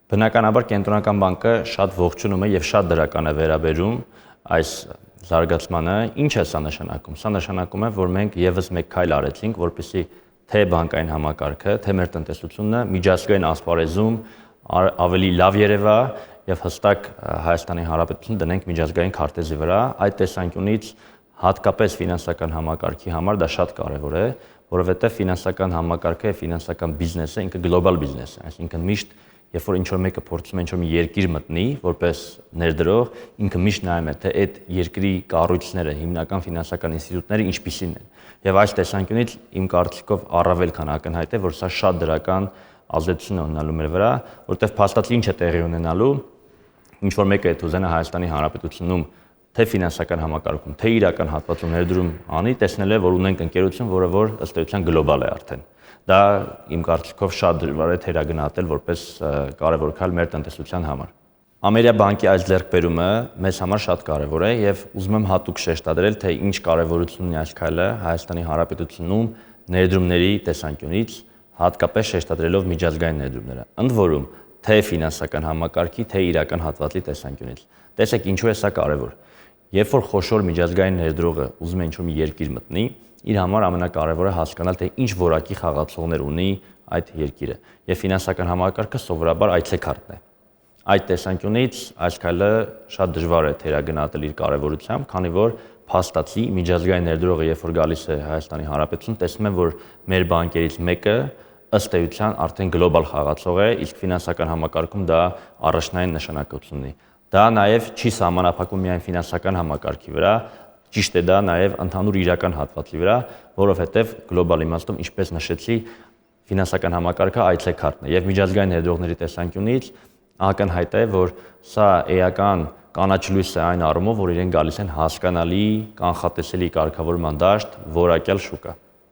Բնականաբար կենտրոնական բանկը շատ ողջունում է եւ շատ դրական է վերաբերում այս զարգացմանը։ Ինչ է սա նշանակում։ Սա նշանակում է, որ մենք եւս մեկ քայլ արեցինք, որպեսզի թե բանկային համակարգը, թե մեր տնտեսությունը միջազգային ասպարեզում ավելի լավ երևա եւ հստակ Հայաստանի Հանրապետություն դնենք միջազգային քարտեզի վրա։ Այդ տեսանկյունից հատկապես ֆինանսական համակարգի համար դա շատ կարեւոր է, որովհետեւ ֆինանսական համակարգը եւ ֆինանսական բիզնեսը ինքը գլոբալ բիզնես է, այսինքն միշտ երբ որ ինչ-որ մեկը փորձում է ինչ-որ մի երկիր մտնի որպես ներդրող, ինքը միշտ նայում է, թե այդ երկրի կառույցները, հիմնական ֆինանսական ինստիտուտները ինչպիսին են։ Եվ այս տեսանկյունից իմ կարծիքով առավել քան ակնհայտ է, որ սա շատ դրական ազդեցություն է ունենալու մեր վրա, որտեղ փաստացի ինչ է տեղի ունենալու, ինչ-որ մեկը այդ ուզենա Հայաստանի Հանրապետությունում թե ֆինանսական համակարգում, թե իրական հատվածում ներդրում անի, տեսնել է, որ ունենք ընկերություն, որը որ ըստ էության գլոբալ է արդեն։ Դա իմ կարծիքով շատ դժվար է թերագնահատել որպես կարևոր քայլ մեր տնտեսության համար։ Ամերիկա բանկի այս ձեռքբերումը մեզ համար շատ կարևոր է եւ ուզում եմ հատուկ շեշտադրել, թե ինչ կարևորություն ունի այս քայլը Հայաստանի Հանրապետությունում ներդրումների տեսանկյունից, հատկապես շեշտադրելով միջազգային ներդրումները։ Ընդ որում, թե ֆինանսական համակարգի, թե իրական հատվածի տեսանկյունից։ Տեսեք, ինչու է սա կարևոր։ Երբ որ խոշոր միջազգային ներդրողը ուզում է ինչ-որ մի երկիր մտնի, իր համար ամենակարևորը հասկանալ, թե ինչ որակի խաղացողներ ունի այդ երկիրը։ Եվ ֆինանսական համակարգը սովորաբար այցեքարտն է։ Այդ տեսանկյունից այս քայլը շատ դժվար է թերագնահատել իր կարևորությամբ, քանի որ փաստացի միջազգային ներդրողը, երբ որ գալիս է Հայաստանի Հանրապետություն, տեսնում է, որ մեր բանկերից մեկը ըստ էության արդեն գլոբալ խաղացող է, իսկ ֆինանսական համակարգում դա առաջնային նշանակություն ունի։ Դա նաև չի սահմանափակվում միայն ֆինանսական համակարգի վրա, ճիշտ է դա նաև ընդհանուր իրական հատվածի վրա, որովհետև գլոբալ իմաստով, ինչպես նշեցի, ֆինանսական համակարգը այցեքարտն է եւ միջազգային ներդրողների տեսանկյունից ակնհայտ է, որ սա էական կանաչ լույս է այն առումով, որ իրենք գալիս են հասկանալի, կանխատեսելի կարգավորման դաշտ, որակյալ շուկա։